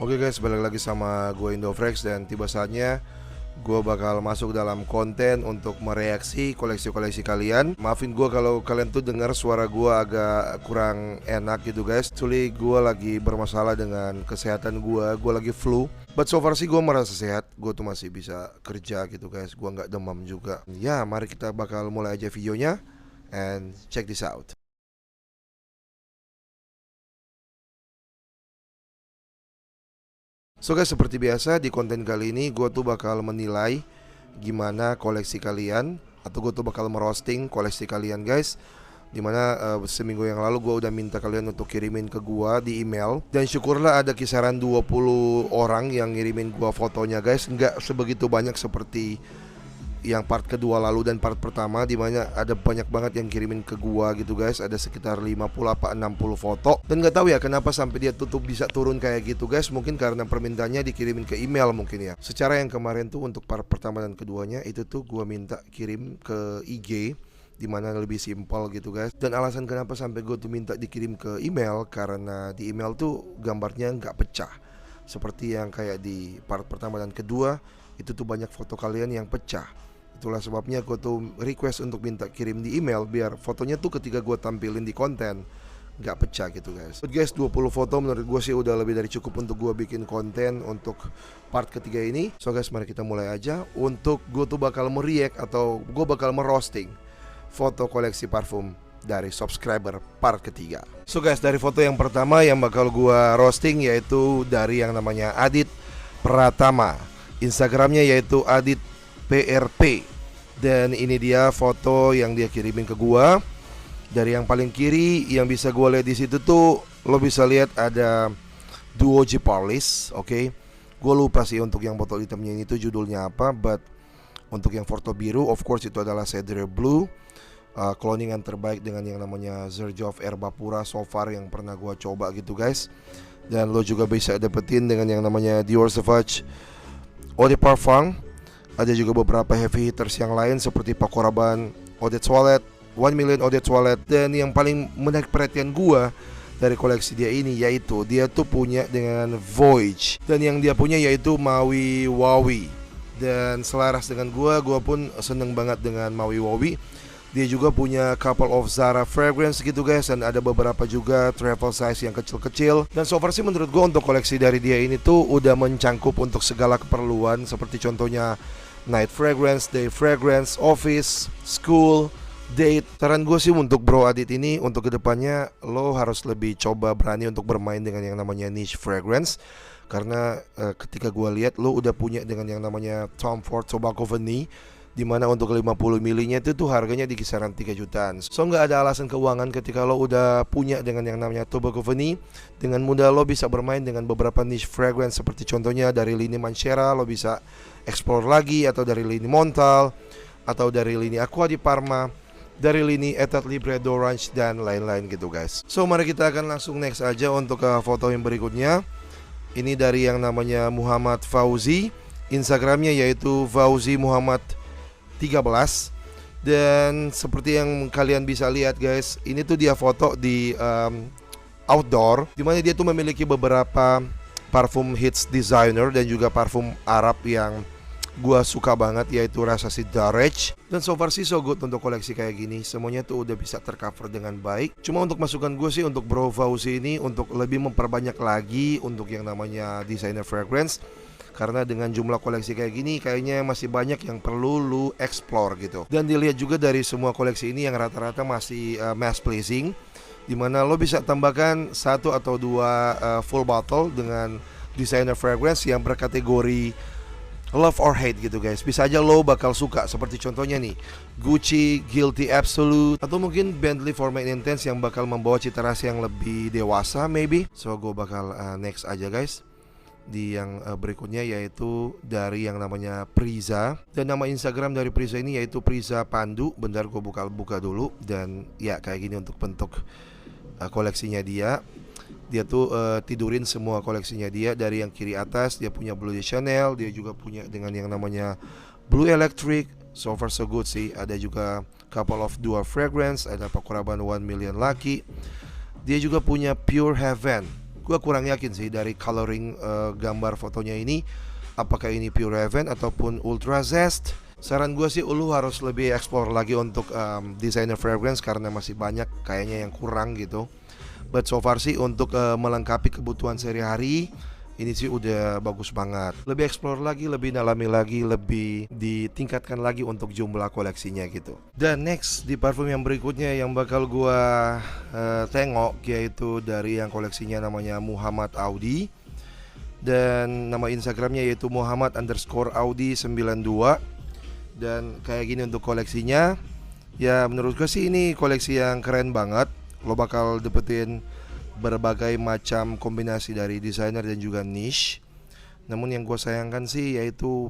Oke guys, balik lagi sama gue Indofrex dan tiba saatnya gue bakal masuk dalam konten untuk mereaksi koleksi-koleksi kalian. Maafin gue kalau kalian tuh dengar suara gue agak kurang enak gitu guys. Actually gue lagi bermasalah dengan kesehatan gue lagi flu. But so far sih gue merasa sehat, gue tuh masih bisa kerja gitu guys. Gue nggak demam juga. Ya, mari kita bakal mulai aja videonya and check this out. So guys, seperti biasa di konten kali ini gue tuh bakal menilai gimana koleksi kalian, atau gue tuh bakal merosting koleksi kalian guys. Dimana seminggu yang lalu gue udah minta kalian untuk kirimin ke gue di email. Dan syukurlah ada kisaran 20 orang yang ngirimin gue fotonya guys. Nggak sebegitu banyak seperti yang part kedua lalu dan part pertama, dimana ada banyak banget yang kirimin ke gua gitu guys. Ada sekitar 50 apa 60 foto. Dan gak tahu ya kenapa sampai dia tutup bisa turun kayak gitu guys. Mungkin karena permintaannya dikirimin ke email mungkin ya. Secara yang kemarin tuh untuk part pertama dan keduanya itu tuh gua minta kirim ke IG, dimana lebih simpel gitu guys. Dan alasan kenapa sampai gue tuh minta dikirim ke email, karena di email tuh gambarnya nggak pecah seperti yang kayak di part pertama dan kedua. Itu tuh banyak foto kalian yang pecah. Itulah sebabnya gue tuh request untuk minta kirim di email, biar fotonya tuh ketika gue tampilin di konten nggak pecah gitu guys. But guys, 20 foto menurut gue sih udah lebih dari cukup untuk gue bikin konten untuk part ketiga ini. So guys, mari kita mulai aja. Untuk gue tuh bakal mereact atau gue bakal merosting foto koleksi parfum dari subscriber part ketiga. So guys, dari foto yang pertama yang bakal gue roasting yaitu dari yang namanya Adit Pratama. Instagramnya yaitu Adit PRP. Dan ini dia foto yang dia kirimin ke gua. Dari yang paling kiri yang bisa gua lihat di situ tuh lo bisa lihat ada Duo G Parlis, oke. Gua lupa sih untuk yang botol hitamnya ini tuh judulnya apa, but untuk yang foto biru of course itu adalah Cedar Blue. Cloningan terbaik dengan yang namanya Xerjoff Herbapura so far yang pernah gua coba gitu guys. Dan lo juga bisa dapetin dengan yang namanya Dior Sauvage Eau de Parfum. Ada juga beberapa heavy hitters yang lain seperti Paco Rabanne Eau de Toilette, 1 Million Eau de Toilette. Dan yang paling menarik perhatian gua dari koleksi dia ini yaitu dia tuh punya dengan Voyage, dan yang dia punya yaitu Maui Wowi. Dan selaras dengan gua pun seneng banget dengan Maui Wowi. Dia juga punya couple of Zara fragrance gitu guys, dan ada beberapa juga travel size yang kecil-kecil. Dan so far sih menurut gue untuk koleksi dari dia ini tuh udah mencangkup untuk segala keperluan, seperti contohnya night fragrance, day fragrance, office, school, date. Saran gue sih untuk Bro Adit ini untuk kedepannya lo harus lebih coba berani untuk bermain dengan yang namanya niche fragrance. Karena ketika gue lihat lo udah punya dengan yang namanya Tom Ford Tobacco Vanille, dimana untuk 50 milinya itu tuh harganya di kisaran 3 jutaan. So nggak ada alasan keuangan ketika lo udah punya dengan yang namanya Tobacco Vanille. Dengan mudah lo bisa bermain dengan beberapa niche fragrance, seperti contohnya dari lini Mancera lo bisa explore lagi, atau dari lini Montal, atau dari lini Aqua di Parma, dari lini Etat Libre d'Orange, dan lain-lain gitu guys. So mari kita akan langsung next aja untuk foto yang berikutnya. Ini dari yang namanya Muhammad Fauzi. Instagramnya yaitu Fauzi Muhammad 13. Dan seperti yang kalian bisa lihat guys, ini tuh dia foto di outdoor, dimana dia tuh memiliki beberapa parfum hits designer dan juga parfum Arab yang gua suka banget, yaitu rasa si Daraj. Dan so far sih so good untuk koleksi kayak gini. Semuanya tuh udah bisa tercover dengan baik. Cuma untuk masukan gue sih untuk Bro Fauzi ini untuk lebih memperbanyak lagi untuk yang namanya designer fragrance. Karena dengan jumlah koleksi kayak gini kayaknya masih banyak yang perlu lu explore gitu. Dan dilihat juga dari semua koleksi ini yang rata-rata masih mass pleasing, dimana lo bisa tambahkan 1 atau 2 full bottle dengan designer fragrance yang berkategori love or hate gitu guys. Bisa aja lo bakal suka, seperti contohnya nih Gucci Guilty Absolute, atau mungkin Bentley For Men Intense yang bakal membawa cita rasa yang lebih dewasa maybe. So gue bakal next aja guys di yang berikutnya, yaitu dari yang namanya Priza. Dan nama Instagram dari Priza ini yaitu Priza Pandu. Bentar gue buka dulu. Dan ya kayak gini untuk bentuk koleksinya dia. Dia tuh tidurin semua koleksinya dia. Dari yang kiri atas dia punya Blue de Chanel, dia juga punya dengan yang namanya Blue Electric. So far so good sih. Ada juga couple of Dual Fragrance, ada Paco Rabanne 1 Million Lucky. Dia juga punya Pure Heaven. gue kurang yakin sih dari coloring gambar fotonya ini, apakah ini pure Raven ataupun ultra zest. Saran gue sih lu harus lebih explore lagi untuk designer fragrance karena masih banyak kayaknya yang kurang gitu. But so far sih untuk melengkapi kebutuhan sehari-hari ini sih udah bagus banget. Lebih explore lagi, lebih dalami lagi, lebih ditingkatkan lagi untuk jumlah koleksinya gitu. Dan next di parfum yang berikutnya yang bakal gua tengok yaitu dari yang koleksinya namanya Muhammad Audi. Dan nama Instagramnya yaitu Muhammad_Audi92. Dan kayak gini untuk koleksinya. Ya menurut gue sih ini koleksi yang keren banget. Lo bakal dapetin berbagai macam kombinasi dari desainer dan juga niche. Namun yang gue sayangkan sih yaitu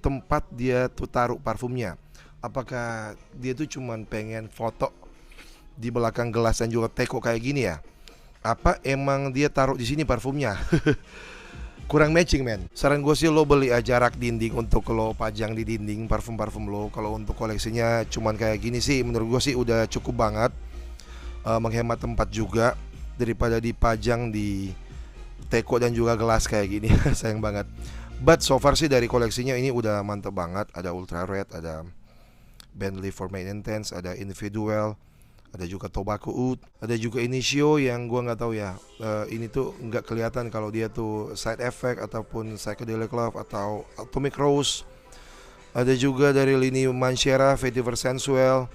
tempat dia tuh taruh parfumnya. Apakah dia tuh cuman pengen foto di belakang gelas dan juga teko kayak gini ya? Apa emang dia taruh di sini parfumnya? Kurang matching men. Saran gue sih lo beli aja rak dinding untuk lo pajang di dinding parfum-parfum lo. Kalau untuk koleksinya cuman kayak gini sih menurut gue sih udah cukup banget. Menghemat tempat juga daripada dipajang di teko dan juga gelas kayak gini. Sayang banget. But so far sih dari koleksinya ini udah mantep banget. Ada Ultra Red, ada Bentley for Main Intense, ada Individual, ada juga Tobacco Oud, ada juga Initio yang gua nggak tahu ya. Ini tuh nggak kelihatan kalau dia tuh side effect ataupun psychedelic love atau atomic rose. Ada juga dari lini Manchera, Vetiver Sensuel,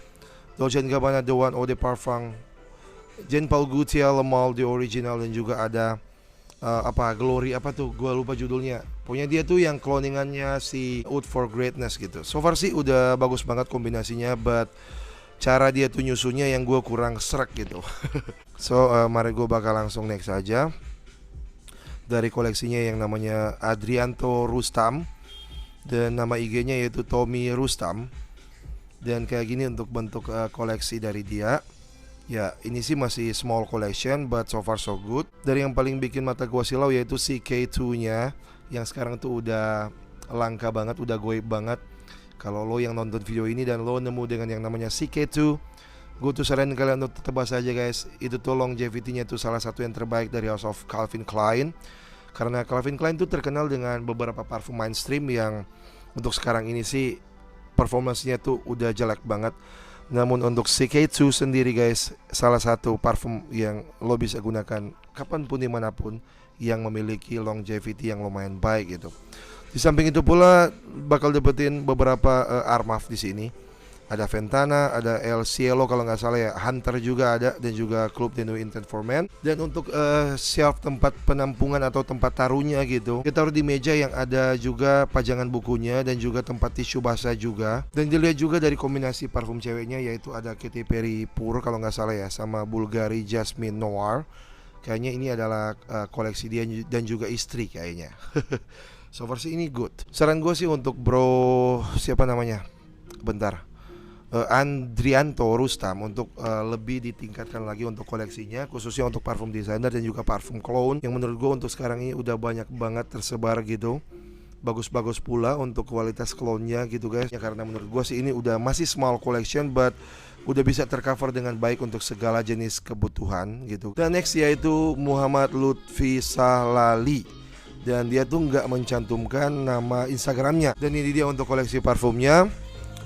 Dolce & Gabbana The One Eau de Parfum, Jean Paul Gaultier Le Male The Original, dan juga ada Glory apa tuh, gua lupa judulnya. Pokoknya dia tuh yang cloningannya si Oud for Greatness gitu. So far sih udah bagus banget kombinasinya, but cara dia tuh nyusunnya yang gua kurang serak gitu. So mari gua bakal langsung next aja. Dari koleksinya yang namanya Adrianto Rustam, dan nama IG-nya yaitu Tommy Rustam. Dan kayak gini untuk bentuk koleksi dari dia. Ya ini sih masih small collection but so far so good. Dari yang paling bikin mata gua silau yaitu CK2 nya, yang sekarang tuh udah langka banget, udah goib banget. Kalau lo yang nonton video ini dan lo nemu dengan yang namanya CK2, gue tuh saranin kalian untuk tebas aja guys. Itu tuh longevity-nya tuh salah satu yang terbaik dari House of Calvin Klein. Karena Calvin Klein tuh terkenal dengan beberapa parfum mainstream yang untuk sekarang ini sih performasinya tuh udah jelek banget. Namun untuk CK2 sendiri guys, salah satu parfum yang lo bisa gunakan kapanpun dimanapun, yang memiliki longevity yang lumayan baik gitu. Di samping itu pula bakal dapetin beberapa Armaf di sini. Ada Ventana, ada El Cielo kalau nggak salah ya, Hunter juga ada, dan juga Club de Nuit Intent for Men. Dan untuk shelf tempat penampungan atau tempat taruhnya gitu, kita taruh di meja yang ada juga pajangan bukunya dan juga tempat tisu basah juga. Dan dilihat juga dari kombinasi parfum ceweknya yaitu ada Katy Perry Pure kalau nggak salah ya, sama Bulgari Jasmine Noir. Kayaknya ini adalah koleksi dia dan juga istri kayaknya. So far sih ini good. Saran gue sih untuk bro siapa namanya? Bentar. Adrianto Rustam untuk lebih ditingkatkan lagi untuk koleksinya, khususnya untuk parfum designer dan juga parfum cologne yang menurut gue untuk sekarang ini udah banyak banget tersebar gitu. Bagus-bagus pula untuk kualitas cologne-nya gitu guys ya, karena menurut gue sih ini udah masih small collection but udah bisa tercover dengan baik untuk segala jenis kebutuhan gitu. Dan next yaitu Muhammad Lutfi Salali, dan dia tuh nggak mencantumkan nama Instagramnya. Dan ini dia untuk koleksi parfumnya.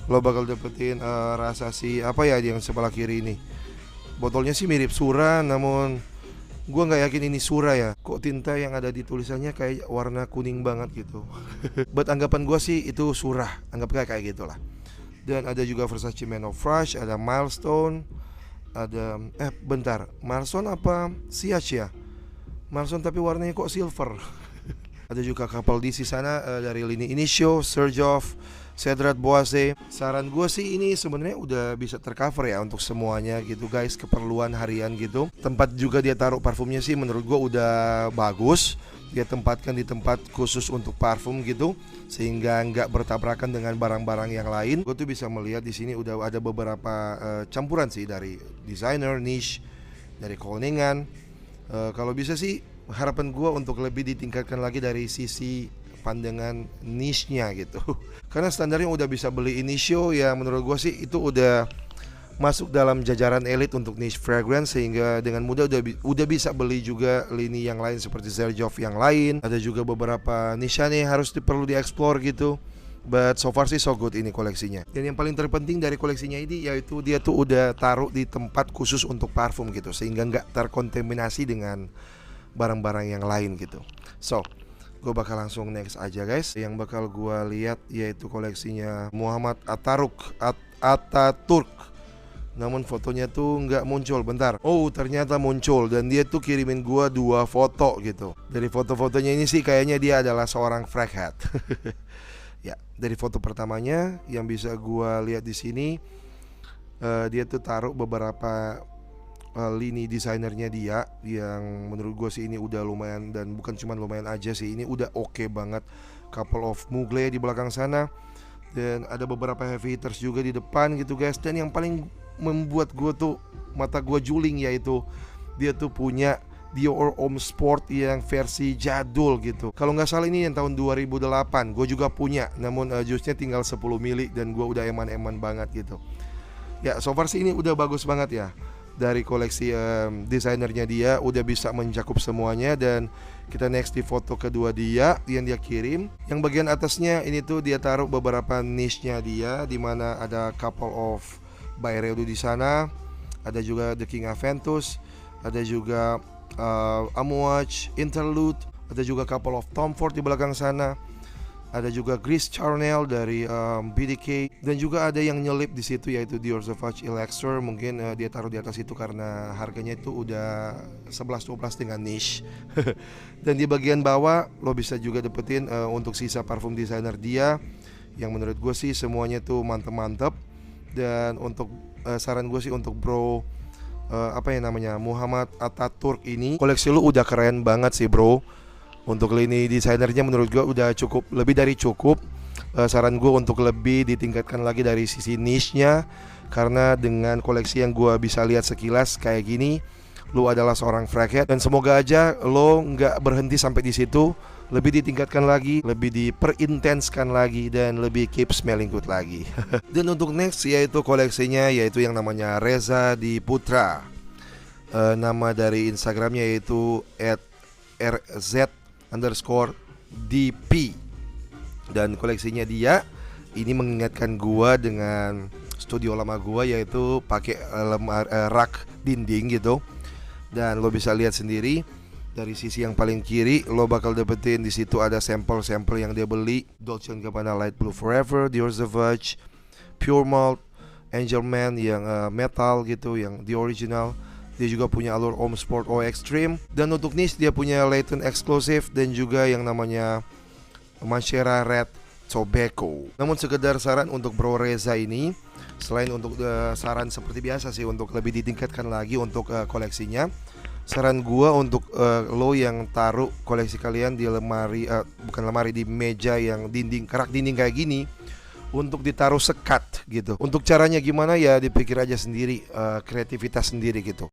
Lo bakal dapetin rasa si apa ya yang sebelah kiri ini. Botolnya sih mirip Sura, namun gua nggak yakin ini Sura ya. Kok tinta yang ada di tulisannya kayak warna kuning banget gitu. Buat anggapan gua sih itu Sura, anggap kayak gitulah. Dan ada juga Versace Man of Fresh, ada Milestone, ada bentar, Milestone apa Siach ya? Milestone tapi warnanya kok silver. Ada juga couple di sana dari lini Initio, Serjoff, Cedrat Boise. Saran gue sih ini sebenarnya udah bisa tercover ya untuk semuanya gitu guys, keperluan harian gitu. Tempat juga dia taruh parfumnya sih menurut gue udah bagus. Dia tempatkan di tempat khusus untuk parfum gitu, sehingga nggak bertabrakan dengan barang-barang yang lain. Gue tuh bisa melihat di sini udah ada beberapa campuran sih dari designer, niche, dari cloningan. Kalau bisa sih harapan gue untuk lebih ditingkatkan lagi dari sisi pandangan niche-nya gitu. Karena standarnya udah bisa beli Initio ya, menurut gue sih itu udah masuk dalam jajaran elit untuk niche fragrance, sehingga dengan mudah udah bisa beli juga lini yang lain seperti Xerjoff yang lain. Ada juga beberapa niche nih harus perlu dieksplor gitu. But so far sih so good ini koleksinya. Dan yang paling terpenting dari koleksinya ini yaitu dia tuh udah taruh di tempat khusus untuk parfum gitu, sehingga nggak terkontaminasi dengan barang-barang yang lain gitu. So gue bakal langsung next aja guys. Yang bakal gue lihat yaitu koleksinya Muhammad Ataturk. Namun fotonya tuh nggak muncul. Bentar. Oh ternyata muncul. Dan dia tuh kirimin gua 2 foto gitu. Dari foto-fotonya ini sih kayaknya dia adalah seorang frackhead. Ya, dari foto pertamanya yang bisa gua lihat di sini, dia tuh taruh beberapa lini desainernya dia, yang menurut gue sih ini udah lumayan, dan bukan cuma lumayan aja sih, ini udah oke banget. Couple of Mugler di belakang sana, dan ada beberapa heavy hitters juga di depan gitu guys. Dan yang paling membuat gue tuh mata gue juling yaitu dia tuh punya Dior Homme Sport yang versi jadul gitu. Kalau nggak salah ini yang tahun 2008. Gue juga punya, namun jusnya tinggal 10 mili dan gue udah eman-eman banget gitu. Ya so far sih ini udah bagus banget ya. Dari koleksi desainernya dia udah bisa mencakup semuanya. Dan kita next di foto kedua dia yang dia kirim. Yang bagian atasnya ini tuh dia taruh beberapa niche-nya dia, dimana ada couple of Byredo di sana, ada juga The King Aventus, ada juga Amouage Interlude, ada juga couple of Tom Ford di belakang sana, ada juga Gris Charnel dari BDK, dan juga ada yang nyelip di situ yaitu Dior Sauvage Elixir. Mungkin dia taruh di atas itu karena harganya itu udah 11-12 dengan niche. Dan di bagian bawah lo bisa juga dapetin untuk sisa parfum designer dia, yang menurut gue sih semuanya tuh mantep-mantep. Dan untuk saran gue sih untuk bro Muhammad Ataturk ini, koleksi lu udah keren banget sih bro. Untuk lini desainernya menurut gue udah cukup, lebih dari cukup. Saran gue untuk lebih ditingkatkan lagi dari sisi niche-nya, karena dengan koleksi yang gue bisa lihat sekilas kayak gini, lu adalah seorang frackhead. Dan semoga aja lo nggak berhenti sampai di situ, lebih ditingkatkan lagi, lebih diperintenskan lagi, dan lebih keep smelling good lagi. Dan untuk next yaitu koleksinya yaitu yang namanya Reza Di Putra. Nama dari Instagramnya yaitu @rz_dp. Dan koleksinya dia ini mengingatkan gua dengan studio lama gua, yaitu pakai rak dinding gitu. Dan lo bisa lihat sendiri dari sisi yang paling kiri, lo bakal dapetin di situ ada sampel-sampel yang dia beli. Dolce & Gabbana Light Blue Forever, Dior Sauvage, Pure Malt, Angel Man yang metal gitu, yang the original. Dia juga punya Allure Homme Sport O Extreme. Dan untuk niche dia punya Layton Exclusive dan juga yang namanya Manchera Red Tobacco. Namun sekedar saran untuk Bro Reza ini, selain untuk saran seperti biasa sih untuk lebih ditingkatkan lagi untuk koleksinya, saran gua untuk lo yang taruh koleksi kalian di lemari, bukan lemari, di meja yang kerak dinding kayak gini, untuk ditaruh sekat gitu. Untuk caranya gimana ya dipikir aja sendiri, kreativitas sendiri gitu.